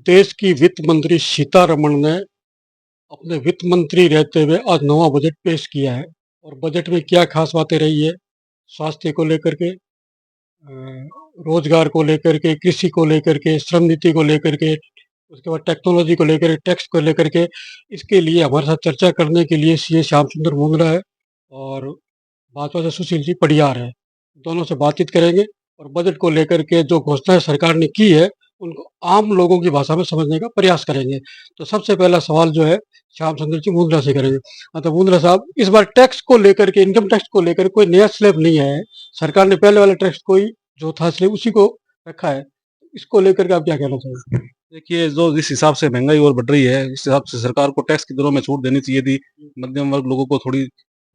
देश की वित्त मंत्री सीतारमण ने अपने वित्त मंत्री रहते हुए आज नवा बजट पेश किया है। और बजट में क्या खास बातें रही है, स्वास्थ्य को लेकर के, रोजगार को लेकर के, कृषि को लेकर के, श्रम नीति को लेकर के, उसके बाद टेक्नोलॉजी को लेकर, टैक्स को लेकर के, इसके लिए हमारे साथ चर्चा करने के लिए सीए श्याम सुंदर मुंद्रा है और भाजपा से सुशील जी पडियार है। दोनों से बातचीत करेंगे और बजट को लेकर के जो घोषणाएं सरकार ने की है उनको आम लोगों की भाषा में समझने का प्रयास करेंगे। तो सबसे पहला सवाल जो है श्याम सुंदर जी मुंद्रा से करेंगे। हाँ, तो मुंद्रा साहब, इस बार टैक्स को लेकर के, इनकम टैक्स को लेकर कोई नया स्लैब नहीं आया है। सरकार ने पहले वाला टैक्स कोई जो था स्लैब उसी को रखा है। इसको लेकर के आप क्या कहना चाहेंगे? देखिए, जो जिस हिसाब से महंगाई और बढ़ रही है, इस हिसाब से सरकार को टैक्स की दरों में छूट देनी चाहिए थी। मध्यम वर्ग लोगों को थोड़ी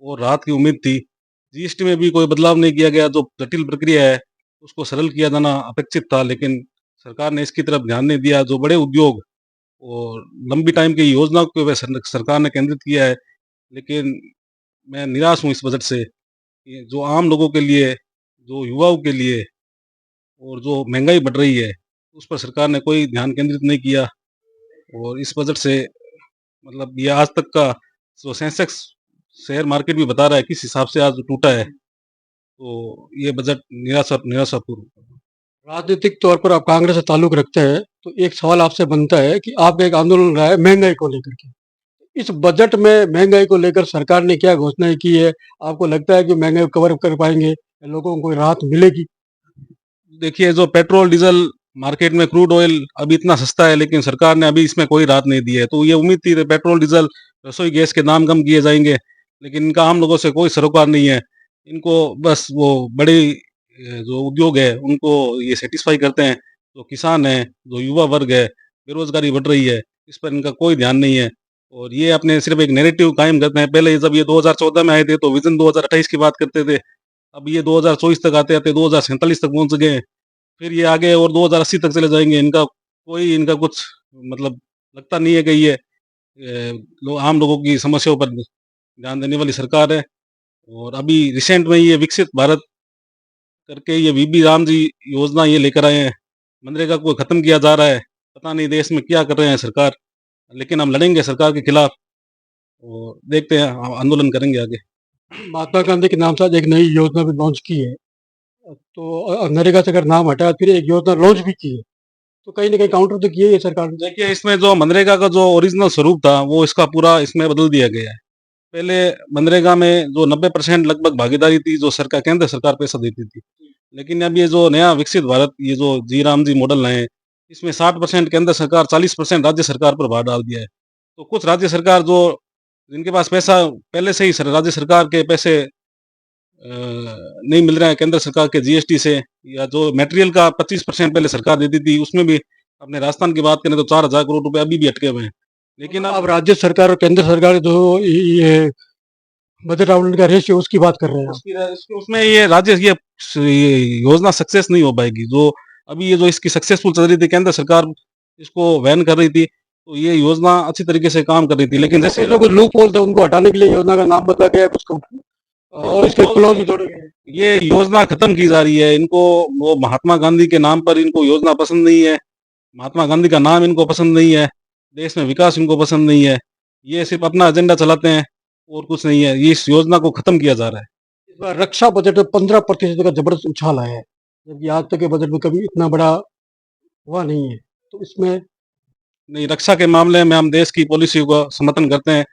और राहत की उम्मीद थी। जीएसटी में भी कोई बदलाव नहीं किया गया। जो जटिल प्रक्रिया है, उसको सरल किया जाना अपेक्षित था, लेकिन सरकार ने इसकी तरफ ध्यान नहीं दिया। जो बड़े उद्योग और लंबी टाइम की योजनाओं को सरकार ने केंद्रित किया है, लेकिन मैं निराश हूँ इस बजट से। ये जो आम लोगों के लिए, जो युवाओं के लिए और जो महंगाई बढ़ रही है, उस पर सरकार ने कोई ध्यान केंद्रित नहीं किया। और इस बजट से मतलब ये आज तक का जो सेंसेक्स शेयर मार्केट भी बता रहा है किस हिसाब से आज टूटा है। तो ये बजट निराशापूर्ण। राजनीतिक तौर पर आप कांग्रेस से ताल्लुक रखते हैं, तो एक सवाल आपसे बनता है कि आप एक आंदोलन रहा है महंगाई को लेकर के। इस बजट में महंगाई को लेकर सरकार ने क्या घोषणाएं की है? आपको लगता है कि महंगाई कवर कर पाएंगे, लोगों को राहत मिलेगी? देखिए, जो पेट्रोल डीजल मार्केट में क्रूड ऑयल अभी इतना सस्ता है, लेकिन सरकार ने अभी इसमें कोई राहत नहीं दी है। तो ये उम्मीद थी कि पेट्रोल डीजल रसोई गैस के दाम कम किए जाएंगे, लेकिन इनका आम लोगों से कोई सरोकार नहीं है। इनको बस वो बड़ी जो उद्योग है उनको ये सेटिस्फाई करते हैं। जो किसान है, जो युवा वर्ग है, बेरोजगारी बढ़ रही है, इस पर इनका कोई ध्यान नहीं है। और ये अपने सिर्फ एक नैरेटिव कायम करते हैं। पहले जब ये 2014 में आए थे तो विजन 2028 की बात करते थे। अब ये 2024 तक आते आते 2047 तक पहुंच गए। फिर ये आगे और 2080 तक चले जाएंगे। इनका कुछ मतलब लगता नहीं है कि ये आम लोगों की समस्याओं पर ध्यान देने वाली सरकार है। और अभी रिसेंट में ये विकसित भारत करके ये वीबी राम जी योजना ये लेकर आए हैं। मनरेगा को खत्म किया जा रहा है। पता नहीं देश में क्या कर रहे हैं सरकार, लेकिन हम लड़ेंगे सरकार के खिलाफ और देखते हैं, हम आंदोलन करेंगे आगे। महात्मा गांधी के नाम से आज एक नई योजना भी लॉन्च की है, तो नरेगा से अगर नाम हटाया फिर एक योजना लॉन्च भी की है, तो कहीं ना कहीं काउंटर तो किया है ये सरकार ने। देखिए, इसमें जो मनरेगा का जो ओरिजिनल स्वरूप था वो इसका पूरा इसमें बदल दिया गया है। पहले मनरेगा में जो 90% लगभग भागीदारी थी, जो सरकार केंद्र सरकार पैसा देती थी। लेकिन अब ये जो नया विकसित भारत, ये जो जी राम जी मॉडल लाए हैं, इसमें 60% केंद्र सरकार, 40% राज्य सरकार पर भार डाल दिया है। तो कुछ राज्य सरकार जो जिनके पास पैसा पहले से ही राज्य सरकार के पैसे नहीं मिल रहे हैं केंद्र सरकार के जीएसटी से, या जो मटेरियल का 25% पहले सरकार देती थी, उसमें भी अपने राजस्थान की बात करें तो 4,000 करोड़ रुपए अभी भी अटके हुए हैं। लेकिन अब अब राज्य सरकार और केंद्र सरकार जो ये बजट आवंटन का रेशियो उसकी बात कर रहे हैं उसमें ये राज्य ये योजना सक्सेस नहीं हो पाएगी। जो अभी ये जो इसकी सक्सेसफुल चल रही थी, केंद्र सरकार इसको बैन कर रही थी, तो ये योजना अच्छी तरीके से काम कर रही थी। लेकिन जैसे जो कुछ लूप होल थे उनको हटाने के लिए योजना का नाम बदला गया है कुछ को, और इसके क्लॉज भी जोड़े गए हैं। ये योजना खत्म की जा रही है। इनको वो महात्मा गांधी के नाम पर इनको योजना पसंद नहीं है। महात्मा गांधी का नाम इनको पसंद नहीं है। देश में विकास इनको पसंद नहीं है। ये सिर्फ अपना एजेंडा चलाते हैं और कुछ नहीं है। ये इस योजना को खत्म किया जा रहा है। इस बार रक्षा बजट में 15% का जबरदस्त उछाल आया है, जबकि आज तक के बजट में कभी इतना बड़ा हुआ नहीं है। तो इसमें नहीं, रक्षा के मामले में हम देश की पॉलिसी का समर्थन करते हैं।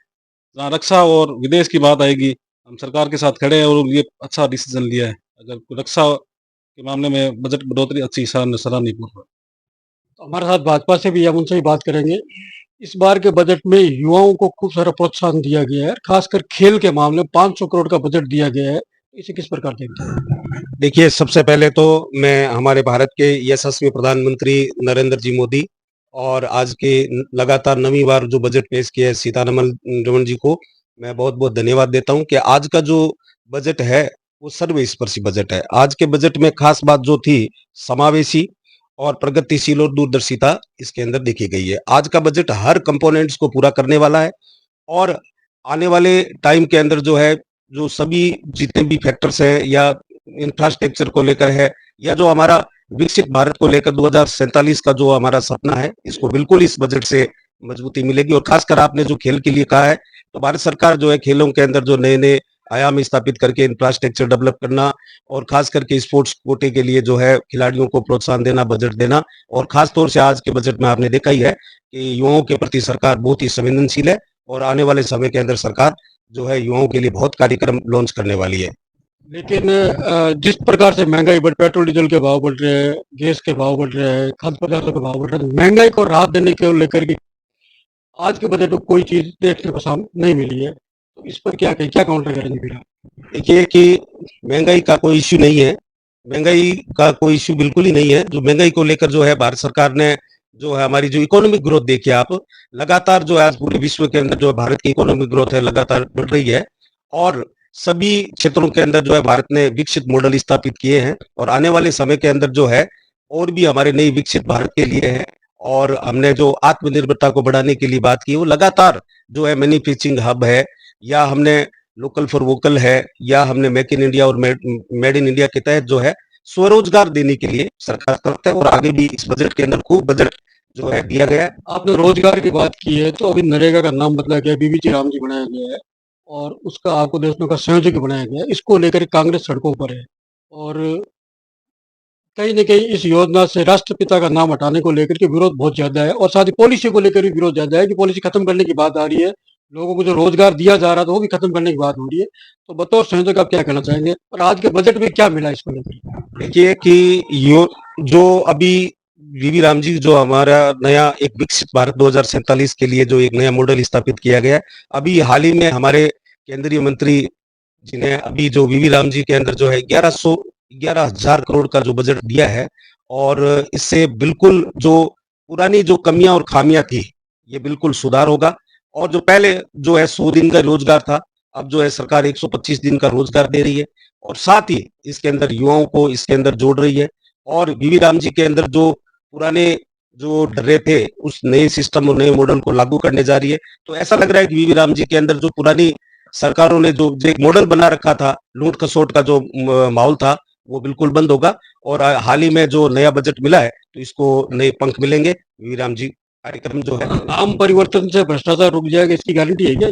जहाँ रक्षा और विदेश की बात आएगी, हम सरकार के साथ खड़े हैं और ये अच्छा डिसीजन लिया है। अगर रक्षा के मामले में बजट बढ़ोतरी अच्छी सराहनीय। हमारे साथ भाजपा से भी हम उनसे ही बात करेंगे। इस बार के बजट में युवाओं को खूब सारा प्रोत्साहन दिया गया है, खासकर खेल के मामले में 500 करोड़ का बजट दिया गया है। इसे किस प्रकार देखते हैं? देखिए, सबसे पहले तो मैं हमारे भारत के यशस्वी प्रधानमंत्री नरेंद्र जी मोदी और आज के लगातार 9वीं बार जो बजट पेश किया है सीतारमण रमन जी को मैं बहुत बहुत धन्यवाद देता हूं कि आज का जो बजट है वो सर्वस्पर्शी बजट है। आज के बजट में खास बात जो थी, समावेशी और प्रगतिशील और दूरदर्शिता इसके अंदर देखी गई है। आज का बजट हर कंपोनेंट्स को पूरा करने वाला है और आने वाले टाइम के अंदर जो है, जो सभी जितने भी फैक्टर्स हैं या इंफ्रास्ट्रक्चर को लेकर है या जो हमारा विकसित भारत को लेकर 2047 का जो हमारा सपना है, इसको बिल्कुल इस बजट से मजबूती मिलेगी। और खासकर आपने जो खेल के लिए कहा है, तो भारत सरकार जो है खेलों के अंदर जो नए-नए आयाम स्थापित करके इंफ्रास्ट्रक्चर डेवलप करना और खास करके स्पोर्ट्स कोटे के लिए जो है खिलाड़ियों को प्रोत्साहन देना, बजट देना। और खास तौर से आज के बजट में आपने देखा ही है कि युवाओं के प्रति सरकार बहुत ही संवेदनशील है और आने वाले समय के अंदर सरकार जो है युवाओं के लिए बहुत कार्यक्रम लॉन्च करने वाली है। लेकिन जिस प्रकार से महंगाई बढ़ पेट्रोल डीजल के भाव बढ़ रहे हैं, गैस के भाव बढ़ रहे हैं, खाद्य पदार्थों के भाव बढ़ रहे हैं, महंगाई को राहत देने को लेकर के आज के बजट में कोई चीज देखने को सामने नहीं मिली है। तो इस पर क्या कहें, क्या काउंटर करेंगे फिर आप? देखिए कि महंगाई का कोई इश्यू नहीं है, महंगाई का कोई इश्यू बिल्कुल ही नहीं है। जो महंगाई को लेकर जो है भारत सरकार ने जो है हमारी जो इकोनॉमिक ग्रोथ देखिए आप, लगातार जो है आज पूरे विश्व के अंदर जो है भारत की इकोनॉमिक ग्रोथ है लगातार बढ़ रही है और सभी क्षेत्रों के अंदर जो है भारत ने विकसित मॉडल स्थापित किए हैं और आने वाले समय के अंदर जो है और भी हमारे नई विकसित भारत के लिए है। और हमने जो आत्मनिर्भरता को बढ़ाने के लिए बात की वो लगातार जो है मैन्युफैक्चरिंग हब है या हमने लोकल फॉर वोकल है या हमने मेक इन इंडिया और मेड इन इंडिया के तहत जो है स्वरोजगार देने के लिए सरकार करता है और आगे भी इस बजट के अंदर खूब बजट जो है दिया गया है। आपने रोजगार की बात की है, तो अभी नरेगा का नाम बदला गया, बीबीजी राम जी बनाया गया है और उसका आपको देशों का संयोजक बनाया गया है। इसको लेकर कांग्रेस सड़कों पर है और कहीं न कहीं इस योजना से राष्ट्रपिता का नाम हटाने को लेकर के विरोध बहुत ज़्यादा है और साथ ही पॉलिसी को लेकर भी विरोध ज़्यादा है कि पॉलिसी खत्म करने की बात आ रही है। लोगों को जो रोज़गार दिया जा रहा था, वो भी खत्म करने की बात हो रही है। तो बतौर संयोजक आप क्या कहना चाहेंगे? और आज के बजट में क्या मिला इसको लेकर? देखिए कि यो जो अभी वीवी राम जी जो हमारा नया एक विकसित भारत 2047 के लिए जो एक नया मॉडल स्थापित किया गया है, अभी हाल ही में हमारे केंद्रीय मंत्री जी ने अभी जो वीवी राम जी के अंदर जो है 11,000 करोड़ का जो बजट दिया है और इससे बिल्कुल जो पुरानी जो कमियां और खामियां थी ये बिल्कुल सुधार होगा। और जो पहले जो है 100 दिन का रोजगार था, अब जो है सरकार 125 दिन का रोजगार दे रही है और साथ ही इसके अंदर युवाओं को इसके अंदर जोड़ रही है। और वीवी राम जी के अंदर जो पुराने जो डरे थे उस नए सिस्टम और नए मॉडल को लागू करने जा रही है। तो ऐसा लग रहा है कि वीवी राम जी के अंदर जो पुरानी सरकारों ने जो एक मॉडल बना रखा था, लूट खसोट का जो माहौल था वो बिल्कुल बंद होगा और हाल ही में जो नया बजट मिला है तो इसको नए पंख मिलेंगे। वीवी राम जी कार्यक्रम जो है, नाम परिवर्तन से भ्रष्टाचार रुक जाएगा, इसकी गारंटी है क्या?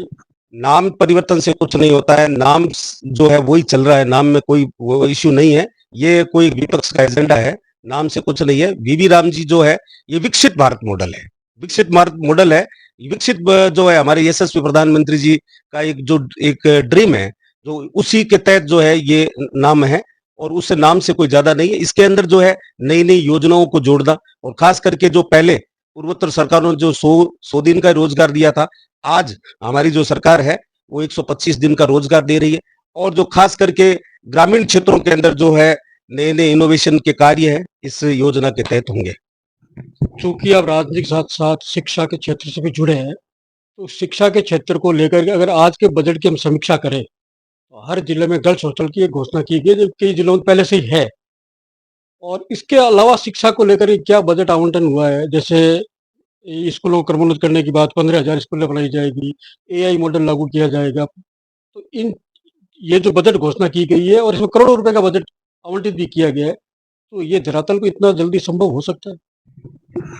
नाम परिवर्तन से कुछ नहीं होता है, नाम जो है वही चल रहा है, नाम में कोई वो इश्यू नहीं है, ये कोई विपक्ष का एजेंडा है, नाम से कुछ नहीं है। वीवी राम जी जो है ये विकसित भारत मॉडल है, विकसित भारत मॉडल है। विकसित जो है हमारे यशस्वी प्रधानमंत्री जी का एक जो एक ड्रीम है, जो उसी के तहत जो है ये नाम है और उस नाम से कोई ज्यादा नहीं है। इसके अंदर जो है नई नई योजनाओं को जोड़ना और खास करके जो पहले पूर्वोत्तर सरकारों ने जो 100 दिन का रोजगार दिया था, आज हमारी जो सरकार है वो 125 दिन का रोजगार दे रही है। और जो खास करके ग्रामीण क्षेत्रों के अंदर जो है नए नए इनोवेशन के कार्य है इस योजना के तहत होंगे। चूंकि आप राजनीति के साथ साथ शिक्षा के क्षेत्र से भी जुड़े हैं, तो शिक्षा के क्षेत्र को लेकर के अगर आज के बजट की हम समीक्षा करें, तो हर जिले में गर्ल्स हॉस्टल की एक घोषणा की गई, जो कई जिलों में पहले से ही है। और इसके अलावा शिक्षा को लेकर के क्या बजट आवंटन हुआ है? जैसे स्कूलों को क्रमोन्नत करने की बात, 15,000 स्कूलें बनाई जाएगी, एआई मॉडल लागू किया जाएगा। तो इन ये जो बजट घोषणा की गई है और इसमें करोड़ों रुपए का बजट आवंटित भी किया गया है, तो ये धरातल पे इतना जल्दी संभव हो सकता है?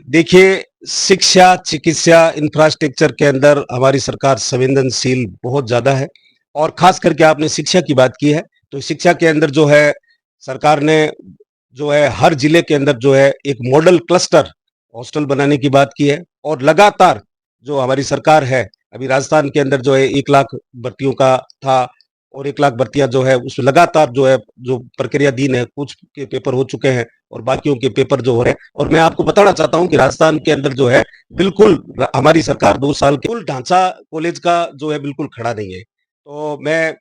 देखिए शिक्षा, चिकित्सा, इंफ्रास्ट्रक्चर के अंदर हमारी सरकार संवेदनशील बहुत ज्यादा है और खास करके आपने शिक्षा की बात की है, तो शिक्षा के अंदर जो है सरकार ने जो है हर जिले के अंदर जो है एक मॉडल क्लस्टर हॉस्टल बनाने की बात की है। और लगातार जो हमारी सरकार है, अभी राजस्थान के अंदर जो है 1 लाख भर्तियों का था और 1 लाख भर्तियां जो है उसमें लगातार जो है जो प्रक्रियाधीन है, कुछ के पेपर हो चुके हैं और बाकियों के पेपर जो हो रहे हैं। और मैं आपको बताना चाहता हूं कि राजस्थान के अंदर जो है बिल्कुल हमारी सरकार 2 साल के कुल ढांचा कॉलेज का जो है बिल्कुल खड़ा नहीं है। तो मैं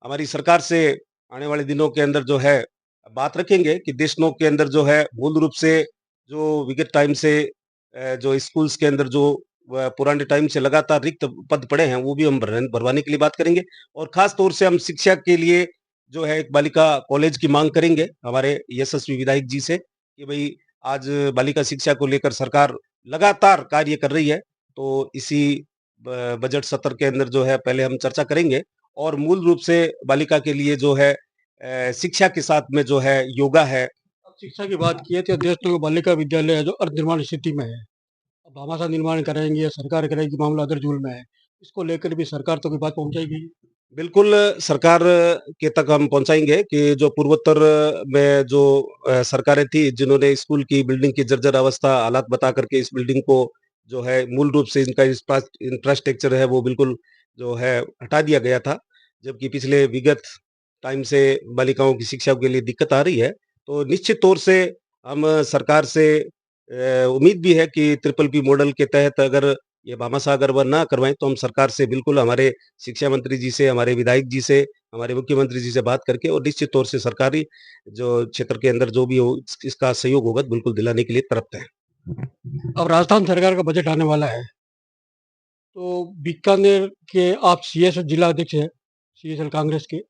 हमारी सरकार से आने वाले दिनों के अंदर जो है बात रखेंगे कि देशनों के अंदर जो है मूल रूप से जो विगत टाइम से जो स्कूल्स के अंदर जो पुराने टाइम से लगातार रिक्त पद पड़े हैं वो भी हम भरवाने के लिए बात करेंगे। और खास तौर से हम शिक्षा के लिए जो है एक बालिका कॉलेज की मांग करेंगे हमारे यशस्वी विधायक जी से कि भाई आज बालिका शिक्षा को लेकर सरकार लगातार कार्य कर रही है। तो इसी बजट सत्र के अंदर जो है पहले हम चर्चा करेंगे और मूल रूप से बालिका के लिए जो है शिक्षा के साथ में जो है योगा है शिक्षा की बात की है तो देश में बालिका विद्यालय है जो अर्ध निर्माण स्थिति में है। अब भामाशाह निर्माण कराएंगे या सरकार कराएगी, मामला अदर झूल में है। इसको लेकर भी सरकार तो कोई बात पहुंचाएगी। बिल्कुल, सरकार के तक हम पहुँचाएँगे कि जो पूर्वोत्तर में जो सरकारें थी, जिन्होंने स्कूल की बिल्डिंग की जर्जर अवस्था हालात बता कर के इस बिल्डिंग को जो है मूल रूप से इनका इंफ्रास्ट्रक्चर है वो बिल्कुल जो है हटा दिया गया था। जबकि पिछले विगत टाइम से बालिकाओं की शिक्षा के लिए दिक्कत आ रही है। तो निश्चित तौर से हम सरकार से उम्मीद भी है कि ट्रिपल पी मॉडल के तहत अगर ये भामाशाह अगर वह ना करवाएँ तो हम सरकार से बिल्कुल हमारे शिक्षा मंत्री जी से, हमारे विधायक जी से, हमारे मुख्यमंत्री जी से बात करके और निश्चित तौर से सरकारी जो क्षेत्र के अंदर जो भी हो इसका सहयोग होगा बिल्कुल दिलाने के लिए तरफ़ हैं। अब राजस्थान सरकार का बजट आने वाला है, तो बीकानेर के आप सीएस जिला अध्यक्ष हैं, सीएसएल कांग्रेस के।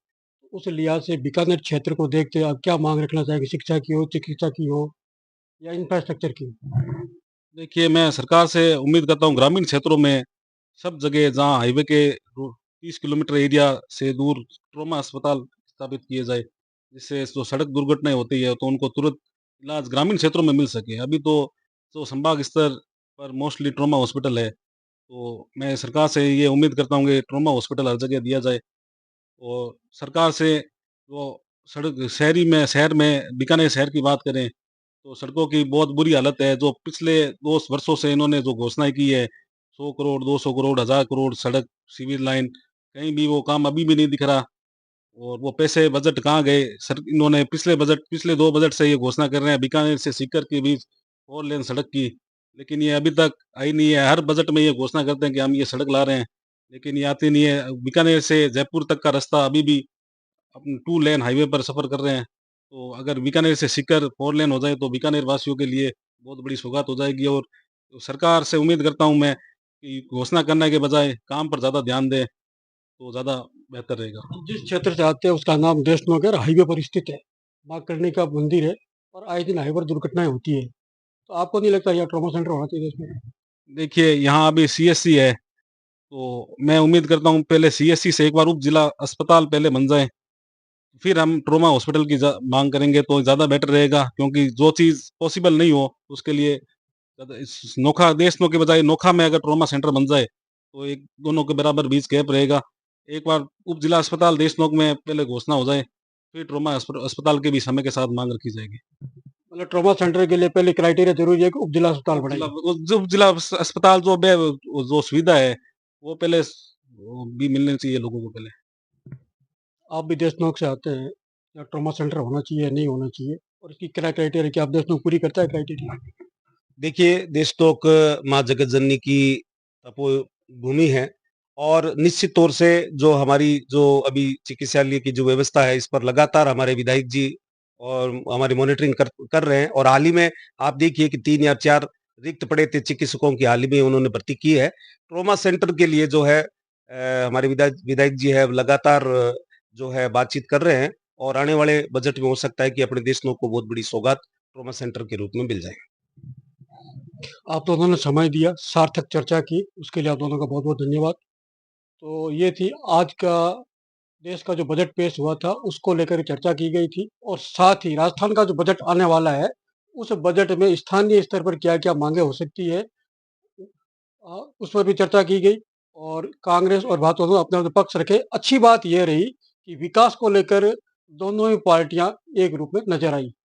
उस लिहाज से बीकानेर क्षेत्र को देखते आप क्या मांग रखना चाहेंगे? शिक्षा की हो, चिकित्सा की हो या इंफ्रास्ट्रक्चर की? देखिए, मैं सरकार से उम्मीद करता हूँ ग्रामीण क्षेत्रों में सब जगह जहाँ हाईवे के 30 किलोमीटर एरिया से दूर ट्रॉमा अस्पताल स्थापित किए जाए, जिससे जो सड़क दुर्घटनाएँ होती है तो उनको तुरंत इलाज ग्रामीण क्षेत्रों में मिल सके। अभी तो जो संभाग स्तर पर मोस्टली ट्रॉमा हॉस्पिटल है, तो मैं सरकार से ये उम्मीद करता हूँ कि ट्रॉमा हॉस्पिटल हर जगह दिया जाए और सरकार से वो सड़क शहर में बीकानेर शहर की बात करें तो सड़कों की बहुत बुरी हालत है, जो पिछले 2 वर्षों से इन्होंने जो घोषणाएँ की है, 100 करोड़, 200 करोड़, 1000 करोड़ सड़क, सिविल लाइन, कहीं भी वो काम अभी भी नहीं दिख रहा और वो पैसे बजट कहाँ गए? इन्होंने पिछले 2 बजट से ये घोषणा कर रहे हैं बीकानेर से सीकर के बीच 4 लेन सड़क की, लेकिन ये अभी तक आई नहीं है। हर बजट में ये घोषणा करते हैं कि हम ये सड़क ला रहे हैं, लेकिन ये आती नहीं है। बीकानेर से जयपुर तक का रास्ता अभी भी अपन 2 लेन हाईवे पर सफ़र कर रहे हैं। तो अगर बीकानेर से सीकर 4 लेन हो जाए तो बीकानेर वासियों के लिए बहुत बड़ी सौगात हो जाएगी और सरकार से उम्मीद करता हूँ मैं कि घोषणा करने के बजाय काम पर ज़्यादा ध्यान दें, तो ज़्यादा बेहतर रहेगा। जिस क्षेत्र से आते हैं उसका नाम देशनोक है और हाईवे पर स्थित है। माँ करणी का मंदिर है और आए दिन हाईवे पर दुर्घटनाएँ होती है। तो आपको नहीं लगता यहाँ ट्रॉमा सेंटर होना चाहिए देश में? देखिए, यहाँ अभी सीएचसी है, तो मैं उम्मीद करता हूँ पहले सीएचसी से एक बार उप जिला अस्पताल पहले बन जाए, फिर हम ट्रॉमा हॉस्पिटल की माँग करेंगे तो ज़्यादा बेटर रहेगा क्योंकि जो चीज़ पॉसिबल नहीं हो, उसके लिए ज़्यादा इस नोखा देशनों के बजाय नोखा में अगर ट्रॉमा सेंटर बन जाए, तो एक दोनों के बराबर बीच गैप रहेगा। एक बार उप जिला अस्पताल देशनोक में पहले घोषणा हो जाए, फिर ट्रॉमा अस्पताल की भी समय के साथ माँग रखी जाएगी। मतलब ट्रॉमा सेंटर के लिए पहले क्राइटेरिया ज़रूरी है कि उप जिला अस्पताल उप जिला बनाइए। जो उप जिला अस्पताल जो सुविधा है, वो पहले वो भी मिलनी चाहिए लोगों को पहले। आप भी देशनोक से आते हैं, यहाँ ट्रॉमा सेंटर होना चाहिए या नहीं होना चाहिए? और इसकी क्या क्राइटेरिया क्या आप देशनोक पूरी करता है क्राइटेरिया? देखिए, देशतोक माँ जगत जननी की तपोभूमि है और निश्चित तौर से जो हमारी जो अभी चिकित्सालय की जो व्यवस्था है, इस पर लगातार हमारे विधायक जी और हमारी मॉनिटरिंग कर रहे हैं और हाल ही में आप देखिए कि 3 या 4 रिक्त पड़े थे चिकित्सकों की हाल ही में उन्होंने भर्ती की है। ट्रॉमा सेंटर के लिए जो है हमारे विधायक जी है लगातार जो है बातचीत कर रहे हैं और आने वाले बजट में हो सकता है कि अपने देशनोक को बहुत बड़ी सौगात ट्रॉमा सेंटर के रूप में मिल जाए। आप दोनों ने समय दिया, सार्थक चर्चा की, उसके लिए आप दोनों का बहुत-बहुत धन्यवाद। तो ये थी आज का देश का जो बजट पेश हुआ था, उसको लेकर चर्चा की गई थी और साथ ही राजस्थान का जो बजट आने वाला है, उस बजट में स्थानीय स्तर पर क्या-क्या माँगें हो सकती है उस पर भी चर्चा की गई और कांग्रेस और भाजपा दोनों अपने-अपने पक्ष रखे। अच्छी बात ये रही कि विकास को लेकर दोनों ही पार्टियाँ एक रूप में नज़र आईं।